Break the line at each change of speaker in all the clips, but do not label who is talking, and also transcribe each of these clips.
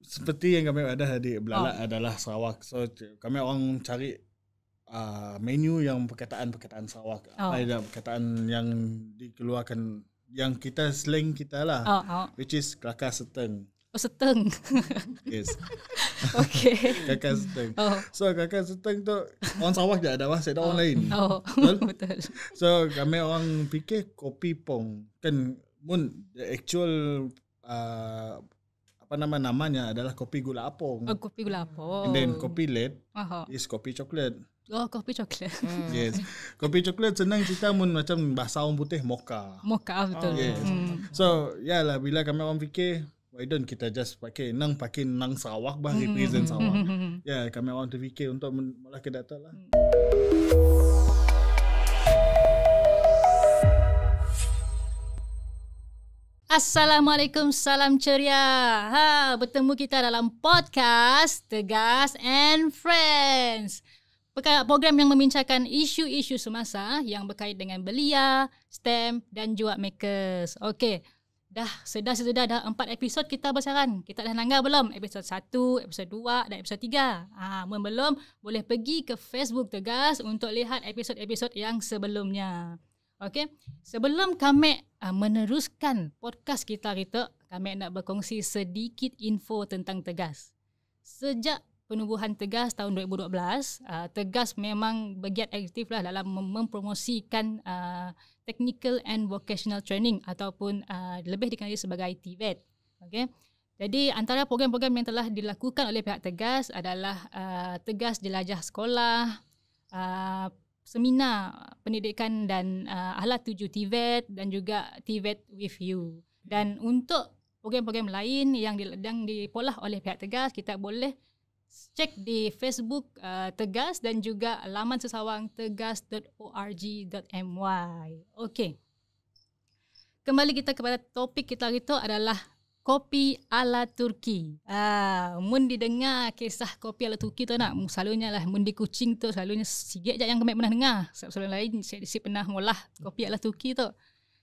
seperti yang kami ada tadi, Belalak adalah Sarawak. So kami orang cari menu yang perkataan Sarawak. Apa ada perkataan yang dikeluarkan yang kita slang kita lah. Which is kelakar seteng.
Seteng.
Yes.
Okay.
Kelakar seteng. So kelakar seteng tu orang Sarawak je ada, saya ada orang lain.
Betul.
So kami orang fikir kopi pong. Kan the actual namanya adalah kopi gula apong.
Kopi gula apong.
And then kopi lead is kopi coklat.
Kopi coklat.
Yes. Kopi coklat senang cerita macam bahasa orang putih mocha.
Mocha, betul.
Yes. So, lah bila kami orang fikir, why don't kita just pakai nang Sarawak bah, represent Sarawak. Kami orang terfikir untuk malah ke data lah.
Assalamualaikum, salam ceria. Bertemu kita dalam podcast Tegas and Friends. Program yang membincangkan isu-isu semasa yang berkait dengan belia, STEM dan juga makers. Okey. Sudah dah 4 episod kita bersiaran. Kita dah langgar belum? Episod 1, episod 2 dan episod 3. Belum, boleh pergi ke Facebook Tegas untuk lihat episod-episod yang sebelumnya. Okey, sebelum kami meneruskan podcast kita, kami nak berkongsi sedikit info tentang Tegas. Sejak penubuhan Tegas tahun 2012, Tegas memang bergiat aktif lah dalam mempromosikan technical and vocational training ataupun lebih dikenali sebagai TVET. Okey. Jadi antara program-program yang telah dilakukan oleh pihak Tegas adalah Tegas Jelajah Sekolah, seminar pendidikan dan alat tuju TVET dan juga TVET with you. Dan untuk program-program lain yang dipolah oleh pihak Tegas, kita boleh cek di Facebook Tegas dan juga laman sesawang tegas.org.my. Okey. Kembali kita kepada topik kita adalah kopi ala Turki. Mun didengar kisah kopi ala Turki tu nak, selalunya lah mun di Kuching tu selalunya sikit je yang kami pernah dengar. Sebelum lain saya pernah ngolah kopi ala Turki tu.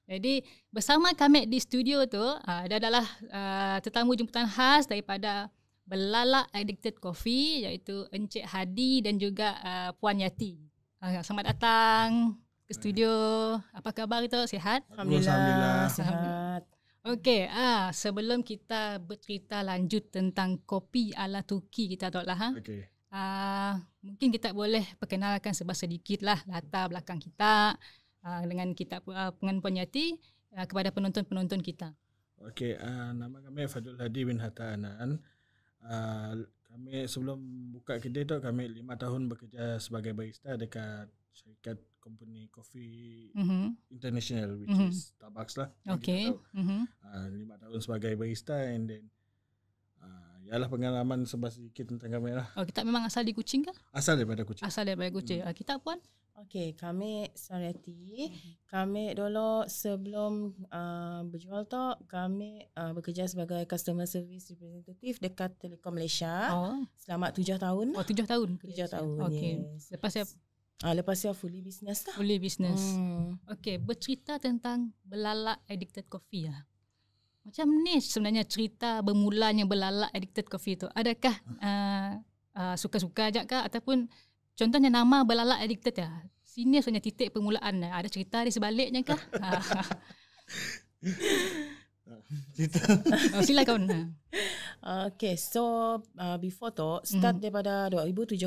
Jadi bersama kami di studio tu adalah tetamu jemputan khas daripada Belalak Addicted Coffee, iaitu Encik Hadi dan juga Puan Yati. Selamat datang ke studio. Apa khabar itu? Sihat?
Alhamdulillah. Sihat.
Okey, sebelum kita bercerita lanjut tentang kopi ala Turki kita Okey. Mungkin kita boleh perkenalkan sedikit lah latar belakang kita dengan kita dengan Puan Yati kepada penonton-penonton kita.
Okey, nama kami Fadul Hadi bin Hatta Anan. Kami sebelum buka kedai tu kami 5 tahun bekerja sebagai barista dekat syarikat company coffee international which is Starbucks lah.
Okay.
5 tahun sebagai barista and then ialah pengalaman sedikit tentang kami lah.
Kita memang asal di Kuching ke?
Asal daripada Kuching.
Kita Puan?
Okey, kami Sariati. Kami dulu sebelum berjual tu kami bekerja sebagai customer service representative dekat Telekom Malaysia. Selama 7 tahun.
7 tahun.
7 tahun.
Okey.
Yes. Lepas saya fully business lah.
Fully business. Okey, bercerita tentang Belalak Addicted Coffee lah. Macam ni sebenarnya cerita bermulanya Belalak Addicted Coffee tu. Adakah suka-suka je kah ataupun contohnya nama Belalak Addicted ya? Sini sebenarnya titik permulaan. Ada cerita di sebaliknya kah? Silakan.
Okay, so before tu start daripada 2017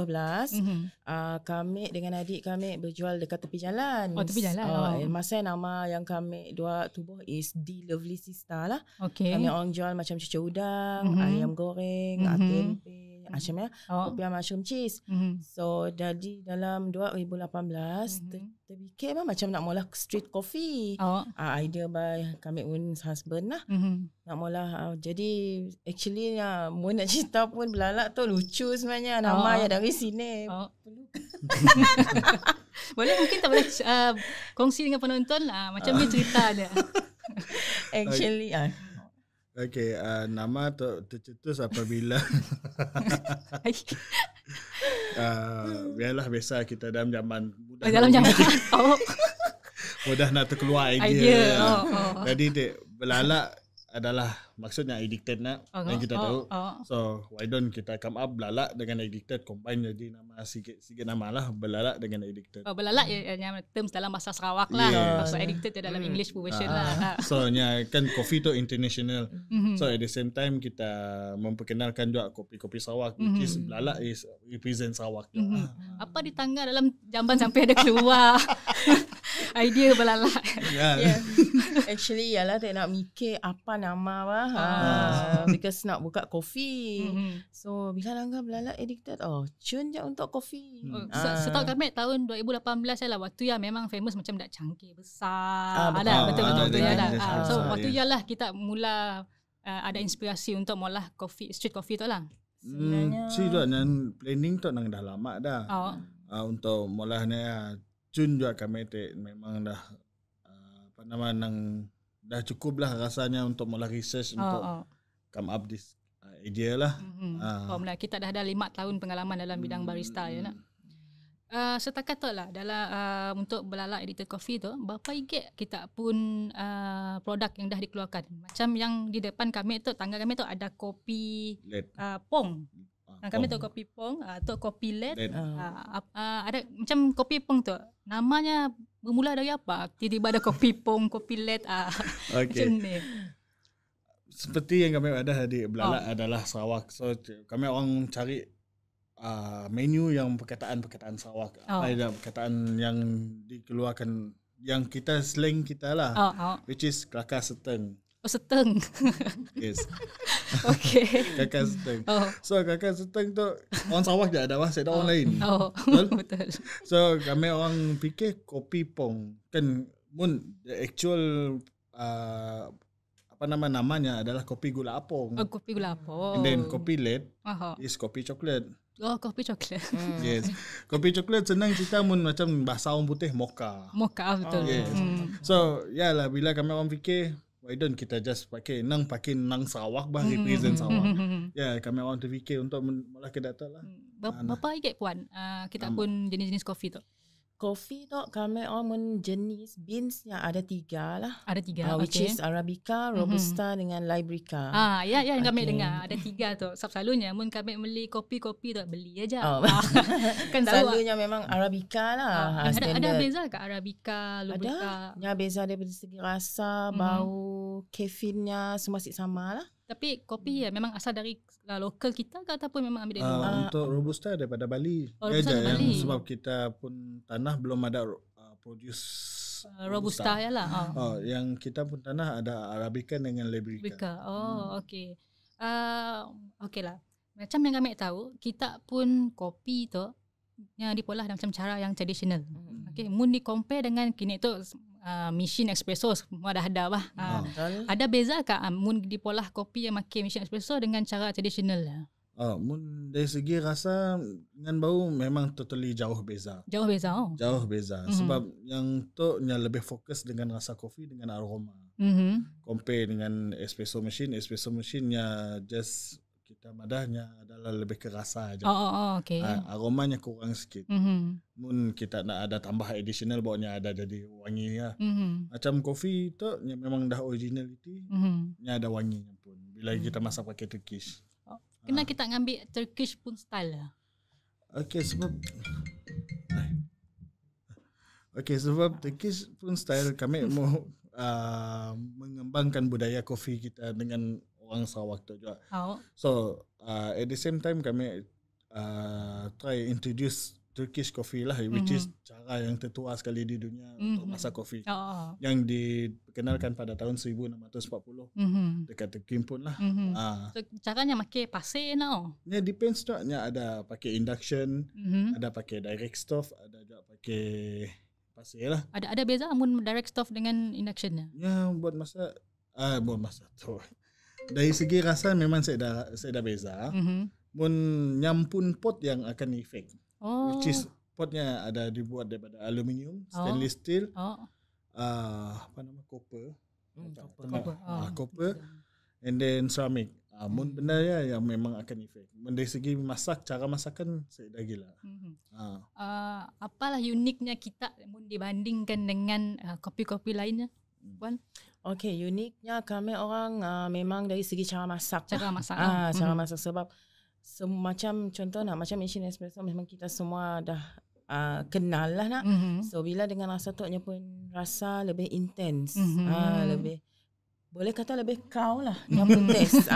kami dengan adik kami berjual dekat tepi jalan.
Tepi jalan.
Masa nama yang kami dua tubuh is The Lovely Sister lah.
Okay.
Kami orang jual macam cucur udang, ayam goreng, tempe, macam kopi mushroom cheese. So dari dalam 2018 terfikir macam nak mula street coffee. Idea by kami pun husband lah. Nak mula jadi actually mau nak cerita pun Belalak tu lucu sebenarnya nama yang dari sini.
Boleh mungkin tak boleh kongsi dengan penonton macam ni cerita dia.
Actually
Okey, nama tu tercetus apabila biarlah biasa kita dalam zaman mudah. Mudah nak terkeluar idea. Jadi Belalak adalah maksudnya addicted nak yang kita tahu. So why don't kita come up belalak dengan addicted, combine jadi nama sikit nama lah, belalak dengan addicted.
Belalak yang terms dalam bahasa Sarawak lah. So addicted dalam English version lah.
So kan kopi tu international. So at the same time kita memperkenalkan juga kopi-kopi Sarawak, which is belalak is represent Sarawak.
Apa di tangga dalam jamban sampai ada keluar idea belalak.
Actually yalah tak nak mikir apa nama lah. Because nak buka kopi. So bila langgar belalak addicted, cun je untuk kopi.
Setahu kami tahun 2018 lah, waktu ya memang famous macam dak cangkir besar. Ada betul-betul ya. So waktu yalah kita mula ada inspirasi untuk molah kopi, street coffee tu lah.
Sebenarnya
dan planning tu nang dah lama dah. Untuk molahnya cun juga kami memang dah nang dah cukup lah rasanya untuk mula research untuk come up this idea lah.
Kita dah ada 5 tahun pengalaman dalam bidang barista ya nak. Setakat tu lah dalam untuk belalak edited coffee tu, berapa IG kita pun produk yang dah dikeluarkan. Macam yang di depan kami tu, tangga kami tu ada kopi pong. Kami tu kopi pong atau kopi led. Ada macam kopi pong tu, namanya bermula dari apa? Tiba-tiba ada kopi pong, kopi led. Macam ni.
Seperti yang kami ada di belalak adalah Sarawak. So kami orang cari menu yang perkataan Sarawak. Ada perkataan yang dikeluarkan yang kita slang kita lah. Which is kelakar seteng.
Seteng.
Yes.
Okay.
Kelakar seteng. So kelakar seteng tu orang Sarawak je ada lah, saya ada orang lain.
Betul.
So kami orang fikir kopi pong. Kan the actual namanya adalah kopi gula apong.
Kopi gula apong.
And then kopi led is kopi coklat.
Kopi coklat.
Yes. Kopi coklat senang cerita macam bahasa orang putih mocha.
Mocha betul.
Yes. So lah bila kami orang fikir, why don't kita just pakai nang Sarawak bah represent Sarawak. Kami orang terfikir untuk mula ke data lah.
Berapa ikut puan kita pun jenis-jenis kopi tu?
Kopi tu kami orang jenis beansnya ada 3 lah.
Ada 3.
Which is Arabica, Robusta dengan Liberica.
Yang kami dengar ada 3 tu. Selalunya mun kami beli kopi tu beli aja.
Kan selalunya memang Arabica lah.
Ada beza ke Arabica, Liberica?
Ada. Beza daripada segi rasa, bau, kafeinnya semua sama lah.
Tapi kopi memang asal dari lokal kita ke ataupun memang ambil dari luar?
Untuk Robusta daripada Bali.
Robusta dari Bali.
Sebab kita pun tanah belum ada produce
Robusta ya lah.
Yang kita pun tanah ada Arabica dengan Liberica.
Okay. Okay lah. Macam yang kami tahu, kita pun kopi tu yang diolah macam cara yang tradisional. Okay. Mun di compare dengan kini tu machine espresso semua dah ada bah. Ada beza ke mun dipolah kopi yang pakai machine espresso dengan cara tradisional lah?
Mun dari segi rasa dengan bau memang totally jauh beza. Jauh beza. Sebab yang tu yang lebih fokus dengan rasa kopi dengan aroma. Compare dengan espresso machine-nya just kita madahnya adalah lebih ke rasa aja.
Okay.
Aromanya kurang sikit. Mun kita nak ada tambah additional baunya ada jadi wangi ya. Macam kopi tu memang dah originality, nya ada wanginya pun. Bila kita masak pakai Turkish.
Kena kita ngambil Turkish pun style lah.
Sebab Turkish pun style kami mau mengembangkan budaya kopi kita dengan orang Sarawak tu juga. So at the same time kami try introduce Turkish coffee lah, which is cara yang tertua sekali di dunia untuk masak kopi. Yang dikenalkan pada tahun 1640 dekat Turki pun lah.
So, caranya pakai pasir now?
Nya depends tu. Nya ada pakai induction, ada pakai direct stove, ada juga pakai pasir lah.
Ada beza amun direct stove dengan induction nya?
Ya buat masak tu. Dari segi rasa memang saya dah beza. Mun nyampun pot yang akan efek. Which is potnya ada dibuat daripada aluminium, stainless steel, copper. Copper and then ceramic. Mun benda yang memang akan efek. Mun dari segi masak, cara masakan saya dah gila.
Apalah uniknya kita mun dibandingkan dengan kopi-kopi lainnya? Puan?
Okay, uniknya kami orang memang dari segi cara masak.
Cara masak.
Cara masak sebab macam contoh macam Asian Espresso memang kita semua dah kenal lah nak. So bila dengan rasa tu pun rasa lebih intens. Lebih boleh kata lebih kau lah yang pun test.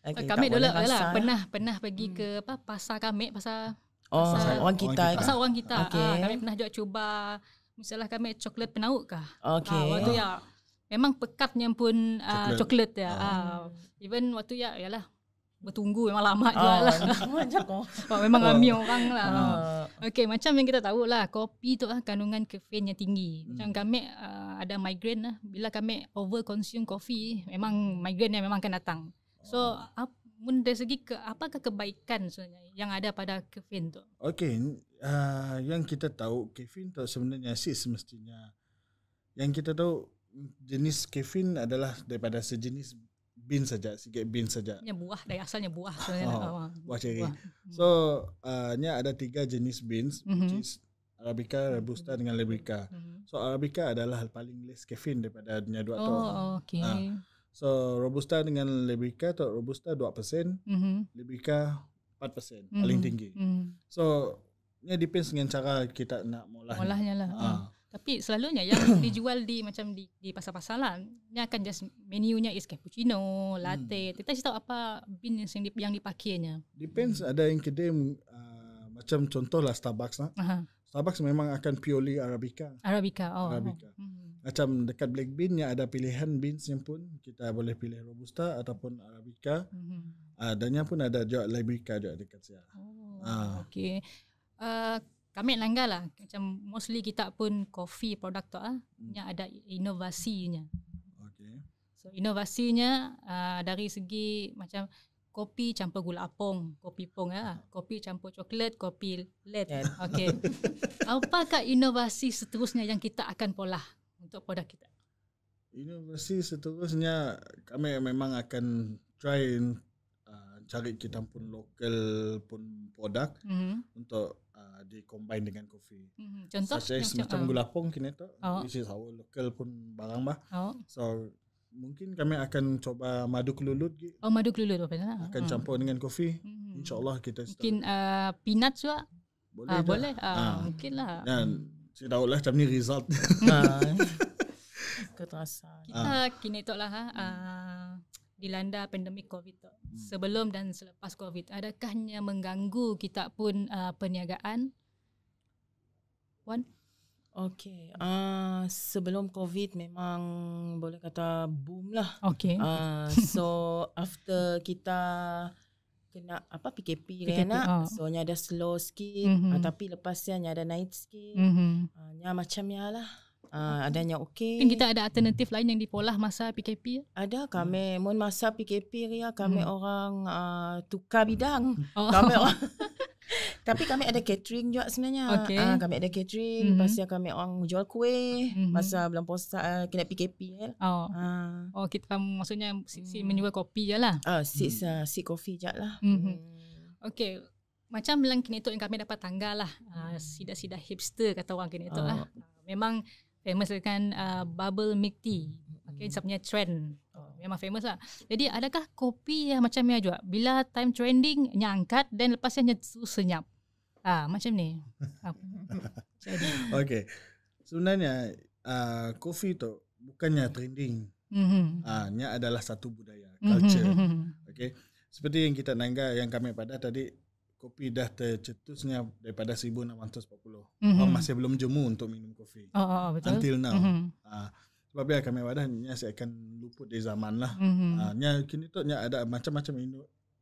Kami dulu lah pernah pergi ke pasar kami, pasar
orang kita.
Pasar orang kita.
Okay.
Kami pernah juga cuba misalnya kami coklat penauk kah.
Okay.
Waktu ya memang pekatnya pun coklat ya. Even waktu ya yalah bertunggu memang lama juga lah. Memang ramai orang lah. Okay, macam yang kita tahu lah, kopi tu kandungan kafein yang tinggi. Macam kami ada migraine lah. Bila kami over consume kopi, memang migraine yang memang akan datang. So, dari segi apakah kebaikan sebenarnya yang ada pada kafein tu?
Okay, yang kita tahu kafein tu sebenarnya semestinya. Yang kita tahu jenis kafein adalah daripada sejenis bean saja, sikit bean saja.
Yang buah, dari asalnya buah sebenarnya.
Buah cherry. So, ada 3 jenis beans, which is Arabica, Robusta dengan Liberica. So, Arabica adalah paling less caffeine daripada dua tu.
Okay.
So, Robusta dengan Liberica tu, Robusta 2%, Liberica 4%, paling tinggi. So, ini depends dengan cara kita nak
molahnya lah. Tapi selalunya yang dijual di macam di pasar-pasaran, ni akan just menunya is cappuccino, latte. Kita tahu apa bean yang dipakainya.
Depends, ada yang kedai macam contohlah Starbucks lah. Starbucks memang akan purely Arabica.
Arabica.
Macam dekat Black Bean yang ada pilihan beans yang pun kita boleh pilih Robusta ataupun Arabica. Adanya pun ada juga Liberica juga dekat saya.
Okay. Kami langgar lah, macam mostly kita pun coffee produk tu yang ada inovasinya.
Okay.
So inovasinya dari segi macam kopi campur gula apung, kopi pong kopi campur coklat, kopi LED. Okay. Apakah inovasi seterusnya yang kita akan polah untuk produk kita?
Inovasi seterusnya kami memang akan try cari kita pun lokal pun produk untuk di-combine dengan kopi.
Contoh?
Macam gula pong kini tu. This is our local pun barang bah. So, mungkin kami akan coba madu kelulut.
Madu kelulut apa lah?
Akan campur dengan kopi. InsyaAllah kita
mungkin peanut juga? Boleh. Mungkin lah.
Dan saya tahu lah macam ni result.
Keterasan.
Kita kini tu lah dilanda pandemik COVID tu. Sebelum dan selepas COVID, adakahnya mengganggu kita pun perniagaan? Wan?
Okay. Sebelum COVID memang boleh kata boom lah.
Okay.
So after kita kena PKP kan so nya ada slow sikit, tapi lepasnya nya ada naik sikit. Nya macamnya lah. Adanya okey.
Mungkin kita ada alternatif lain yang dipolah masa PKP?
Ada, kami mun masa PKP ria kami orang tukar bidang. Kami orang tapi kami ada catering juga sebenarnya. Kami ada catering, lepas kami orang jual kuih masa bulan puasa kena PKP kan.
Kita maksudnya si menjual kopi je lah.
Si kopi je lah.
Okey. Macam bilang kini tu yang kami dapat tanggal lah. Sida-sida hipster kata orang kini tu lah. Memang famous dengan bubble milk tea. Okay, sebabnya trend. Memang famous lah. Jadi adakah kopi yang macam ni juga? Bila time trending, nya angkat dan lepasnya senyap. Macam ni.
Okay. Sebenarnya kopi tu bukannya trending. Nya adalah satu budaya, culture. Okay. Seperti yang kita nangga yang kami pada tadi, kopi dah tercetusnya daripada 1640. Orang masih belum jemu untuk minum kopi.
Betul.
Until now. Sebab ya kami wadahnya saya akan luput di zaman lah. Nya kini tu nya ada macam-macam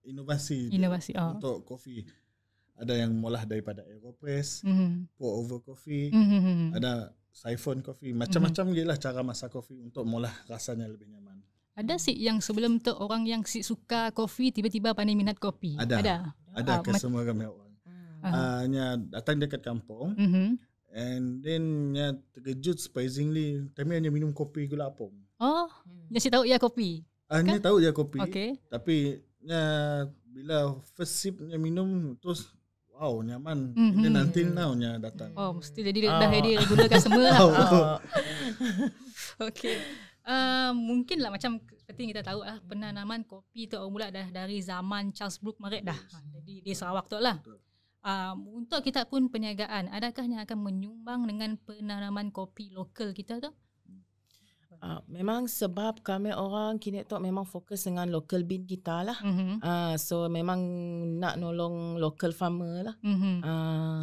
inovasi untuk kopi. Ada yang molah daripada Aeropress, pour over coffee, ada siphon coffee, macam-macam gila cara masak kopi untuk molah rasanya lebih nyaman.
Ada sih yang sebelum tu orang yang suka kopi tiba-tiba pandai minat kopi.
Ada ke semua kami orang. Nya datang dekat kampung. And then nya terkejut surprisingly kami hanya minum kopi gula apung.
Nya si tahu ya kopi.
Nya tahu ya kopi.
Okay.
Tapi nya bila first sip nya minum terus wow nyaman. Dan nanti now nya datang.
Mesti jadi dah ready gunakan semua lah. Okay. Mungkin lah macam seperti kita tahu lah, penanaman kopi tu mula dah dari zaman Charles Brookes-Marek dah. Jadi di Sarawak tu lah. Untuk kita pun perniagaan, adakah yang akan menyumbang dengan penanaman kopi lokal kita tu?
Memang sebab kami orang kini tu memang fokus dengan local bean kita lah. So memang nak nolong local farmer lah.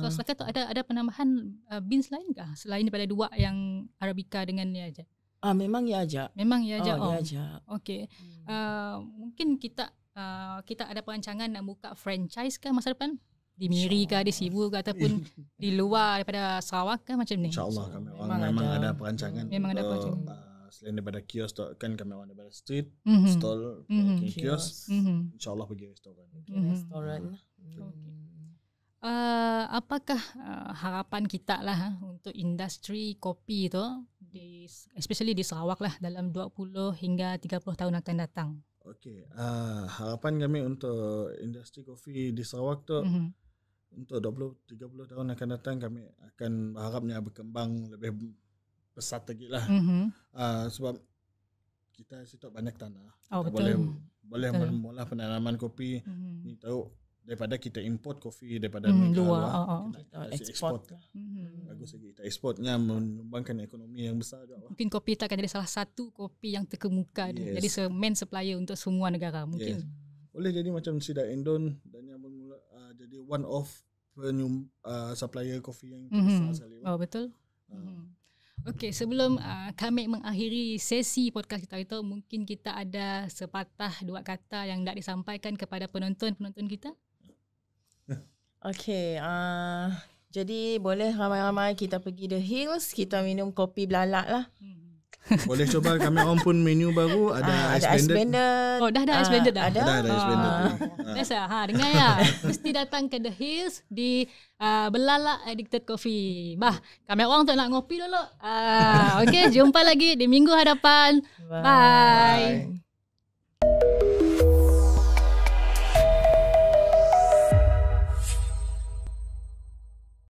So setakat tu ada penambahan beans lain kah selain daripada dua yang Arabica dengan ni aja?
Memang ya aja.
Memang ya aja.
Ya aja.
Okey. Mungkin kita ada perancangan nak buka franchise kah masa depan? Di Miri kah, di Sibu kah, ataupun di luar daripada Sarawak kah macam ni?
InsyaAllah kami orang memang ada perancangan.
Memang ada perancangan.
Selain daripada kios tu kan kami orang daripada street, stall, kios. InsyaAllah pergi restoran.
Restoran.
Apakah harapan kita lah untuk industri kopi tu, especially di Sarawak lah dalam 20 hingga 30 tahun akan datang?
Okey, harapan kami untuk industri kopi di Sarawak tu untuk 20-30 tahun akan datang kami akan berharapnya berkembang lebih pesat lagi lah. Sebab kita situ banyak tanah.
Betul.
Boleh memula penanaman kopi. Ni tahu daripada kita import kopi daripada negara luar, kita eksport. Bagus lagi kita eksportnya menyumbangkan ekonomi yang besar juga.
Mungkin kopi itu akan jadi salah satu kopi yang terkemuka, jadi main supplier untuk semua negara mungkin.
Boleh jadi macam Sidak Indon dan yang bermula jadi one of supplier kopi yang besar sekali.
Betul. Okey, sebelum kami mengakhiri sesi podcast kita itu, mungkin kita ada sepatah dua kata yang nak disampaikan kepada penonton-penonton kita.
Okey, jadi boleh ramai-ramai kita pergi The Hills, kita minum kopi belalak lah.
Boleh coba kami orang pun menu baru ada ice blended.
Dah ada ice blended dah.
Ada
ice blended.
Biasa dengar ya. Mesti datang ke The Hills di Belalak Addicted Coffee. Kami orang tu nak ngopi dulu. Okey, jumpa lagi di minggu hadapan. Bye.